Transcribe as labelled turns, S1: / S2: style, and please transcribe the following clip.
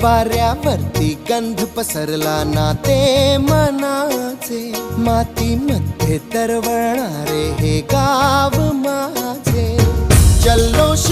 S1: वाऱ्यावरती गंध पसरला ना ते मनाचे, मातीमध्ये तरवळणारे हे गाव माझे. जल्लोष